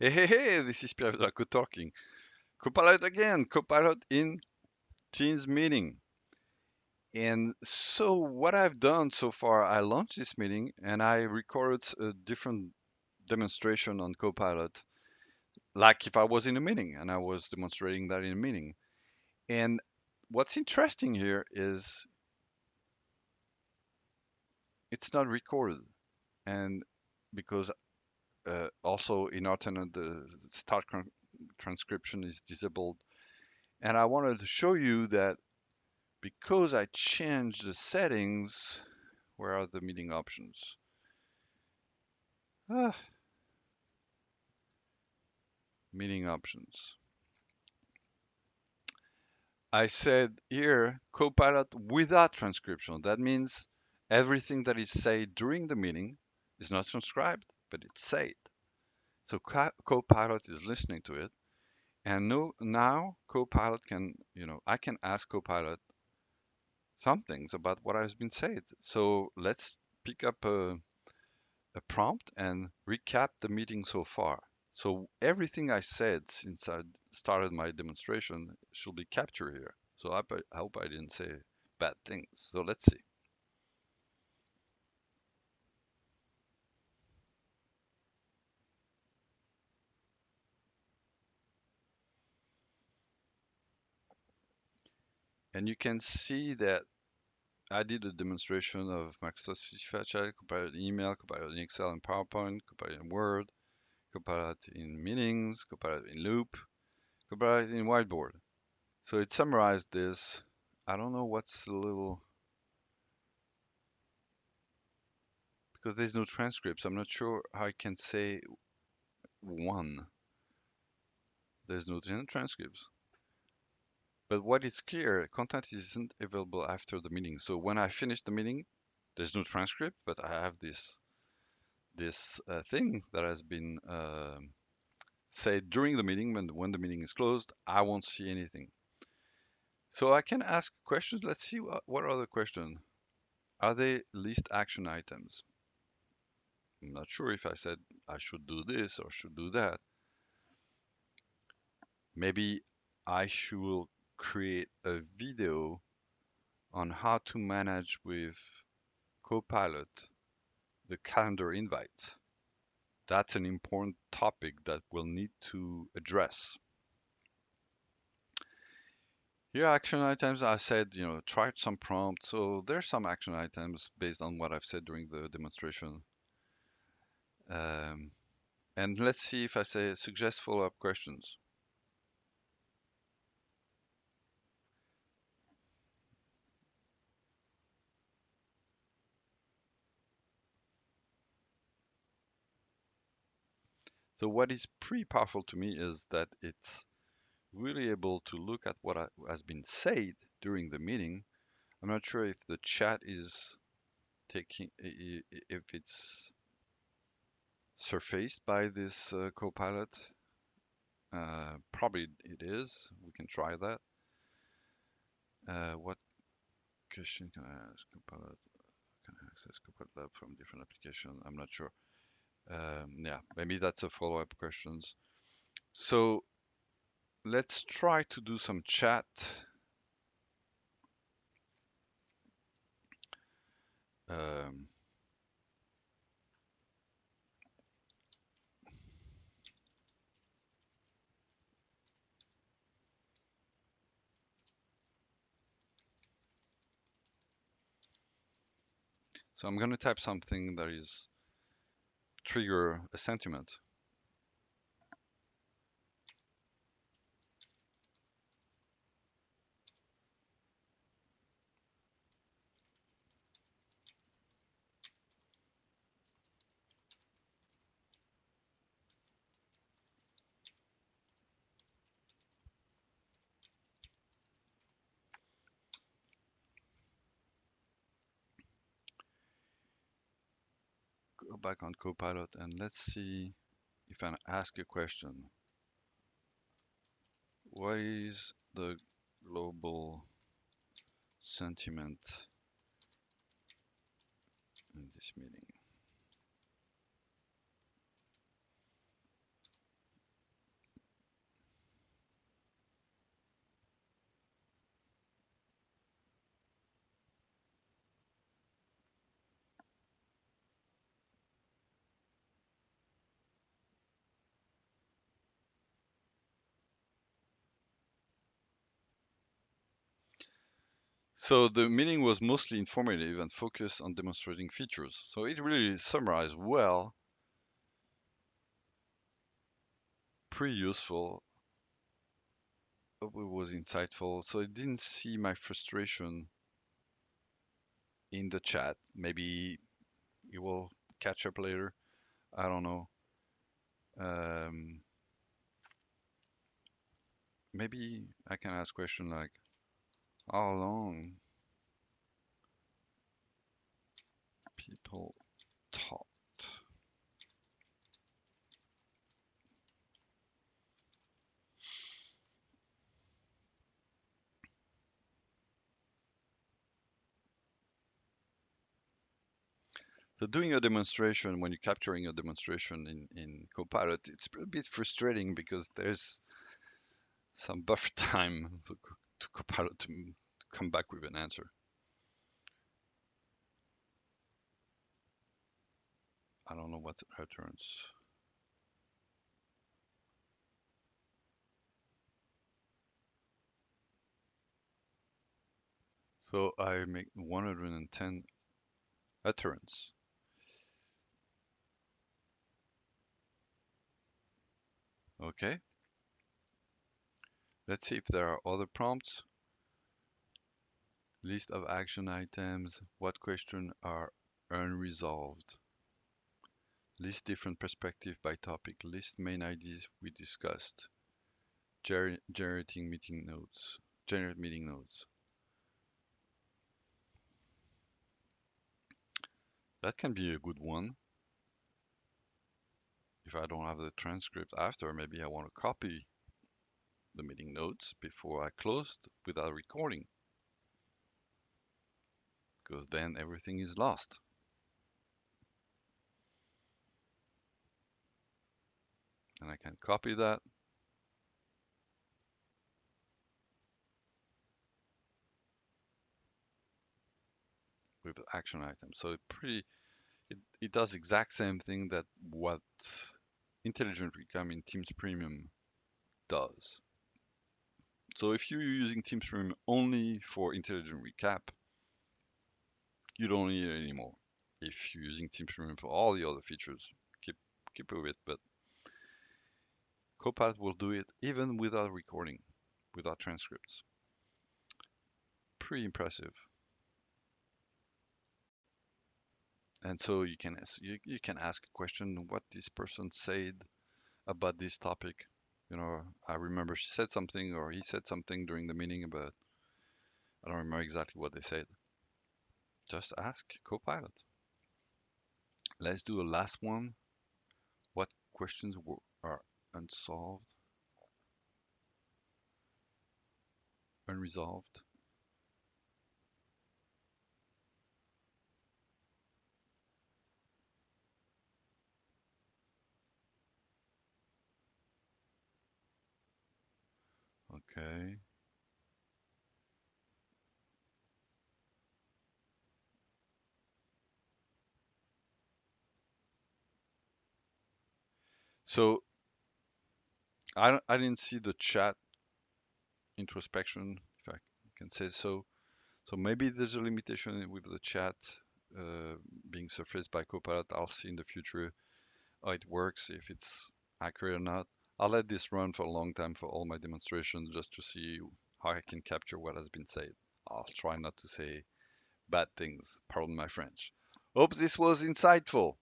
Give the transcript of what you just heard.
Hey, this is Pierre Draco talking. Copilot again, Copilot in Teams meeting. And so what I've done so far, I launched this meeting and I recorded a different demonstration on Copilot, like if I was in a meeting and I was demonstrating that in a meeting. And what's interesting here is it's not recorded. And because also in Alternate, the transcription is disabled. And I wanted to show you that because I changed the settings, where are the meeting options? Ah, meeting options. I said here Copilot without transcription. That means everything that is said during the meeting is not transcribed, but it's said. So Copilot is listening to it. And no, now Copilot can, I can ask Copilot some things about what has been said. So let's pick up a prompt and recap the meeting so far. So everything I said since I started my demonstration should be captured here. So I hope I didn't say bad things. So let's see. And you can see that I did a demonstration of Microsoft 365 Chat, Copilot in email, Copilot in Excel and PowerPoint, Copilot in Word, Copilot in meetings, Copilot in Loop, Copilot in Whiteboard. So it summarized this. I don't know what's a little because there's no transcripts. I'm not sure how I can say one. There's no transcripts. But what is clear, content isn't available after the meeting. So when I finish the meeting, there's no transcript, but I have this thing that has been said during the meeting. When the meeting is closed, I won't see anything. So I can ask questions. Let's see what are the questions. Are they list action items? I'm not sure if I said I should do this or should do that. Maybe I should create a video on how to manage with Copilot the calendar invite. That's an important topic that we'll need to address. Here, action items, I said, try some prompts. So there's some action items based on what I've said during the demonstration. Um, and let's see if I say suggest follow-up questions. So what is pretty powerful to me is that it's really able to look at what has been said during the meeting. I'm not sure if the chat is taking, if it's surfaced by this Copilot. Probably it is. We can try that. What question can I ask Copilot? Can I access Copilot Lab from different application? I'm not sure. Yeah, maybe that's a follow-up questions. So let's try to do some chat. Um, so I'm going to type something that is trigger a sentiment. Go back on Copilot and let's see if I ask a question. What is the global sentiment in this meeting? So the meeting was mostly informative and focused on demonstrating features. So it really summarized well, pretty useful. It was insightful. So I didn't see my frustration in the chat. Maybe it will catch up later. I don't know. Um, Maybe I can ask question like, how long people talk? So doing a demonstration, when you're capturing a demonstration in Copilot, it's a bit frustrating because there's some buffer time to Copilot to come back with an answer. I don't know what returns. So I make 110 utterance. Okay, let's see if there are other prompts. List of action items. What questions are unresolved? List different perspective by topic. List main ideas we discussed. Generating meeting notes. Generate meeting notes. That can be a good one. If I don't have the transcript after, maybe I want to copy the meeting notes before I closed without recording, because then everything is lost. And I can copy that with the action item. So it does exact same thing that what Intelligent Recap in Teams Premium does. So if you're using Teams Premium only for Intelligent Recap, you don't need it anymore. If you're using Teams Premium for all the other features, keep with it. But Copilot will do it even without recording, without transcripts. Pretty impressive. And so you can ask a question, what this person said about this topic. I remember she said something or he said something during the meeting, but I don't remember exactly what they said. Just ask Copilot. Let's do a last one. What questions are unsolved, unresolved? Okay. So I didn't see the chat introspection, if I can say so. So maybe there's a limitation with the chat uh, being surfaced by Copilot. I'll see in the future how it works, if it's accurate or not. I'll let this run for a long time for all my demonstrations just to see how I can capture what has been said. I'll try not to say bad things. Pardon my French. Hope this was insightful.